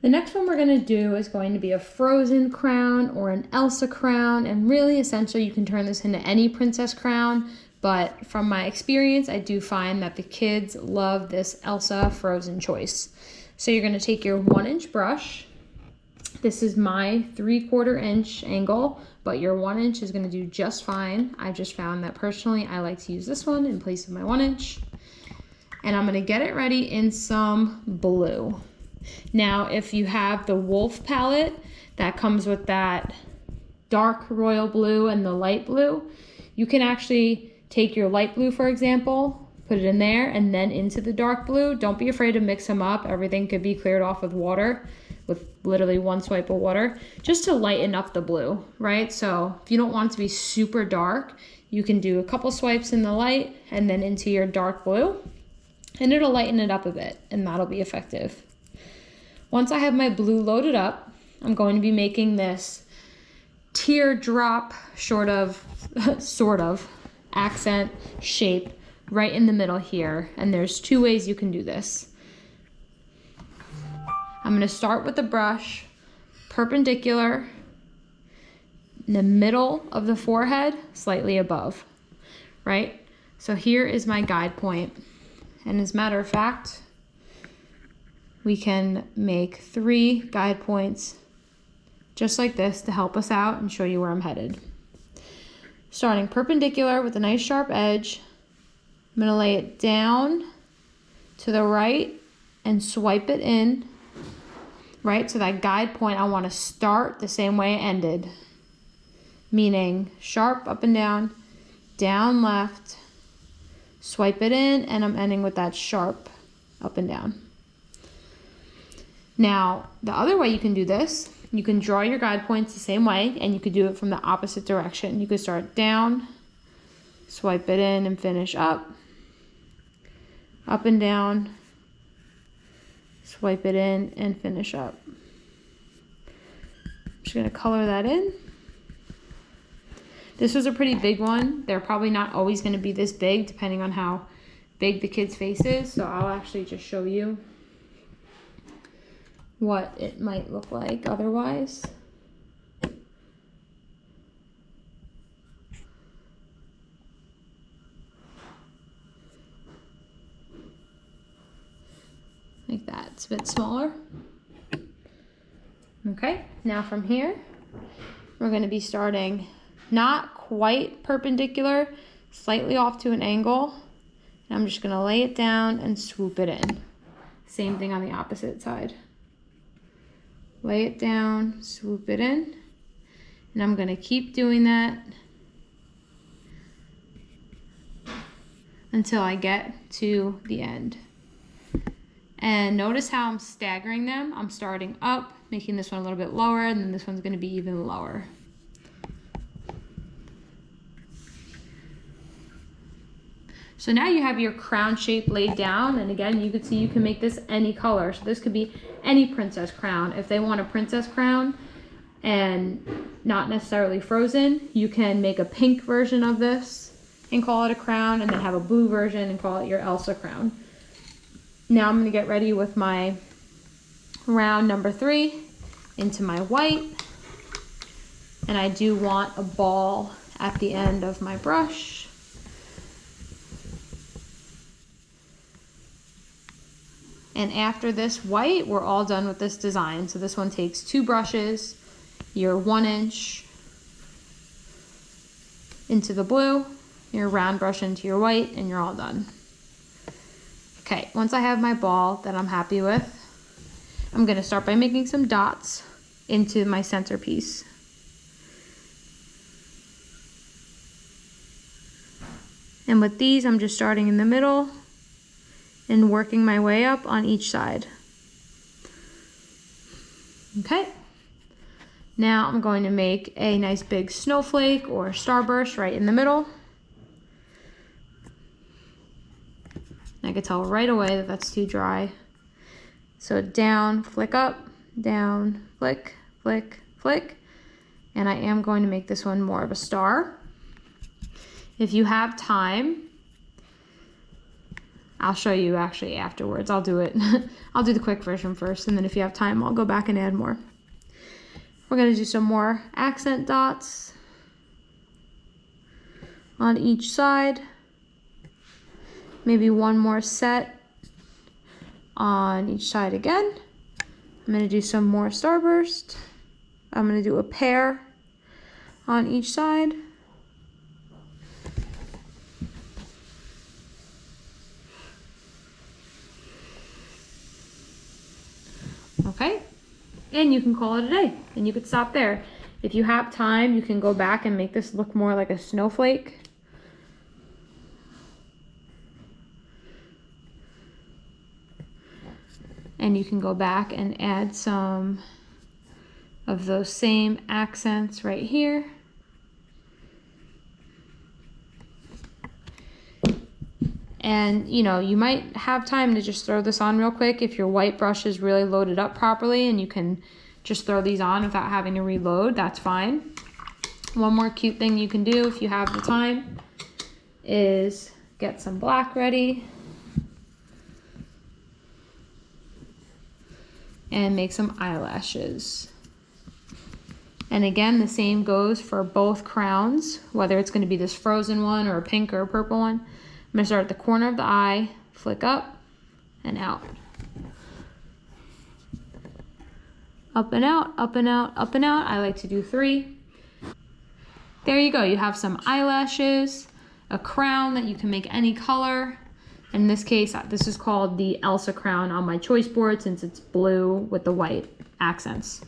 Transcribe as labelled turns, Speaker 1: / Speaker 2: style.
Speaker 1: The next one we're going to do is going to be a Frozen crown or an Elsa crown, and really essentially you can turn this into any princess crown, but from my experience I do find that the kids love this Elsa Frozen choice. So you're going to take your 1-inch brush. This is my 3/4 inch angle, but your 1 inch is going to do just fine. I just found that personally I like to use this one in place of my 1 inch. And I'm going to get it ready in some blue. Now, if you have the Wolf palette that comes with that dark royal blue and the light blue, you can actually take your light blue, for example, put it in there and then into the dark blue. Don't be afraid to mix them up. Everything could be cleared off with water, with literally one swipe of water, just to lighten up the blue, right? So if you don't want it to be super dark, you can do a couple swipes in the light and then into your dark blue, and it'll lighten it up a bit, and that'll be effective. Once I have my blue loaded up, I'm going to be making this teardrop sort of accent shape right in the middle here. And there's 2 ways you can do this. I'm going to start with the brush perpendicular in the middle of the forehead, slightly above, right? So here is my guide point. And as a matter of fact, we can make 3 guide points just like this to help us out and show you where I'm headed. Starting perpendicular with a nice sharp edge, I'm going to lay it down to the right and swipe it in, right? So that guide point, I want to start the same way it ended, meaning sharp up and down left, swipe it in, and I'm ending with that sharp up and down. Now, the other way you can do this, you can draw your guide points the same way, and you could do it from the opposite direction. You could start down, swipe it in, and finish up and down, swipe it in, and finish up. I'm just gonna color that in. This was a pretty big one. They're probably not always gonna be this big, depending on how big the kid's face is, so I'll actually just show you what it might look like otherwise. Like that, it's a bit smaller. Okay, now from here, we're gonna be starting not quite perpendicular, slightly off to an angle. And I'm just gonna lay it down and swoop it in. Same thing on the opposite side. Lay it down, swoop it in, and I'm gonna keep doing that until I get to the end. And notice how I'm staggering them. I'm starting up, making this one a little bit lower, and then this one's gonna be even lower. So now you have your crown shape laid down, and again, you can see you can make this any color. So this could be any princess crown. If they want a princess crown and not necessarily frozen, you can make a pink version of this and call it a crown, and then have a blue version and call it your Elsa crown. Now I'm gonna get ready with my round number 3 into my white, and I do want a ball at the end of my brush. And after this white, we're all done with this design. So this one takes 2 brushes, your 1 inch into the blue, your round brush into your white, and you're all done. Okay, once I have my ball that I'm happy with, I'm gonna start by making some dots into my centerpiece. And with these, I'm just starting in the middle and working my way up on each side. Okay, now I'm going to make a nice big snowflake or starburst right in the middle. I could tell right away that that's too dry. So down, flick up, down, flick, flick, flick. And I am going to make this one more of a star. If you have time, I'll show you actually afterwards. I'll do it. I'll do the quick version first, and then if you have time, I'll go back and add more. We're gonna do some more accent dots on each side. Maybe one more set on each side again. I'm gonna do some more starburst. I'm gonna do a pair on each side. Okay, and you can call it a day, and you could stop there. If you have time, you can go back and make this look more like a snowflake. And you can go back and add some of those same accents right here. And you know, you might have time to just throw this on real quick if your white brush is really loaded up properly and you can just throw these on without having to reload, that's fine. One more cute thing you can do if you have the time is get some black ready and make some eyelashes. And again, the same goes for both crowns, whether it's going to be this frozen one or a pink or a purple one. I'm going to start at the corner of the eye, flick up and out. Up and out, up and out, up and out. I like to do 3. There you go. You have some eyelashes, a crown that you can make any color. In this case, this is called the Elsa crown on my choice board since it's blue with the white accents.